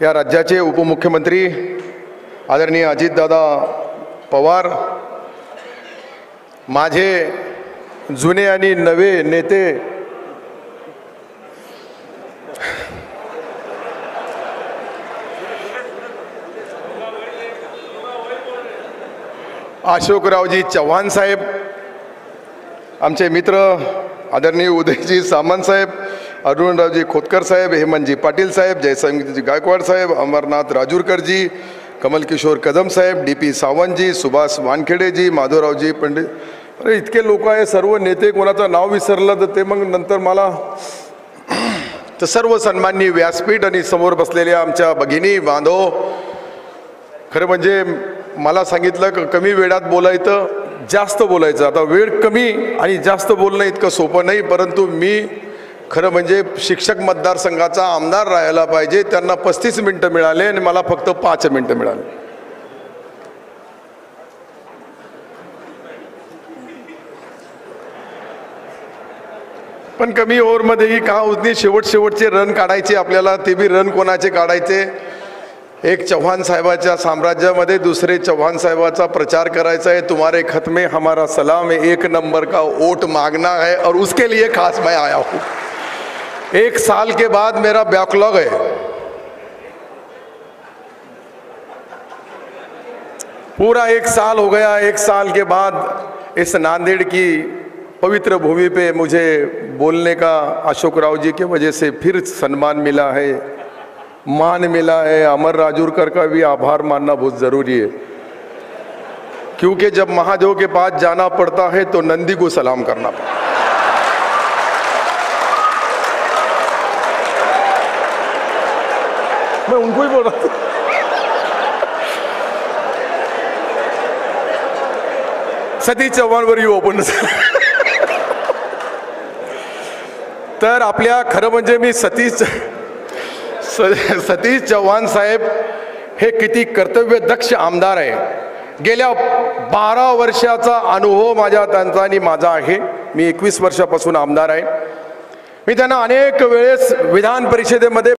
या राज्याचे उपमुख्यमंत्री आदरणीय अजितदादा पवार, माझे जुने आणि नवे नेते अशोकरावजी चव्हाण साहेब, आमचे मित्र आदरणीय उदयजी सामंत साहेब, अरुणरावजी खोतकर साहेब, हेमंतजी पाटील साहेब, जयसंगजी गायकवाड साहेब, अमरनाथ राजूरकरजी, कमलकिशोर कदम साहेब, DP सावंतजी, सुभाष वानखेडेजी, माधवरावजी पंडित, अरे इतके लोक आहे, सर्व नेते, कोणाचं नाव विसरलं तर ते मग नंतर मला तर सर्व सन्माननीय व्यासपीठ आणि समोर बसलेल्या आमच्या भगिनी बांधव, खरं म्हणजे मला सांगितलं कमी वेळात बोलायचं, जास्त बोलायचं. आता वेळ कमी आणि जास्त बोलणं इतकं सोपं नाही, परंतु मी खरं म्हणजे शिक्षक मतदारसंघाचा आमदार राहायला पाहिजे. त्यांना 35 मिनिटं मिळाले आणि मला फक्त 5 मिनिटं मिळाले. पण कमी ओव्हरमध्येही का होत नाही, शेवटचे रन काढायचे आपल्याला. ते बी रन कोणाचे काढायचे? एक चव्हाण साहेबाच्या साम्राज्यामध्ये दुसरे चव्हाण साहेबाचा प्रचार करायचा है. तुम्हारे खत में हमारा सलाम है, 1 नंबर का वोट मांगना है और उसके लिए खास मैं आया हूँ. 1 साल के बाद मेरा बैकलॉग है. पूरा 1 साल हो गया. 1 साल के बाद इस नांदेड़ की पवित्र भूमि पे मुझे बोलने का अशोकराव जी की वजह से फिर सम्मान मिला है, मान मिला है. अमर राजूरकर का भी आभार मानना बहुत जरूरी है, क्योंकि जब महादेव के पास जाना पड़ता है तो नंदी को सलाम करना पड़ता है. मैं उनको ही बोल रहा था. सतीश चव्हाणवर येऊ आपण. तर आपल्या खरं म्हणजे मी सतीश चव्हाण साहेब हे किती कर्तव्यदक्ष आमदार आहे. गेल्या 12 वर्षाचा अनुभव माझ्या त्यांचा आणि माझा आहे. मी 21 वर्षापासून आमदार आहे. मी त्यांना अनेक वेळेस विधान परिषदेमध्ये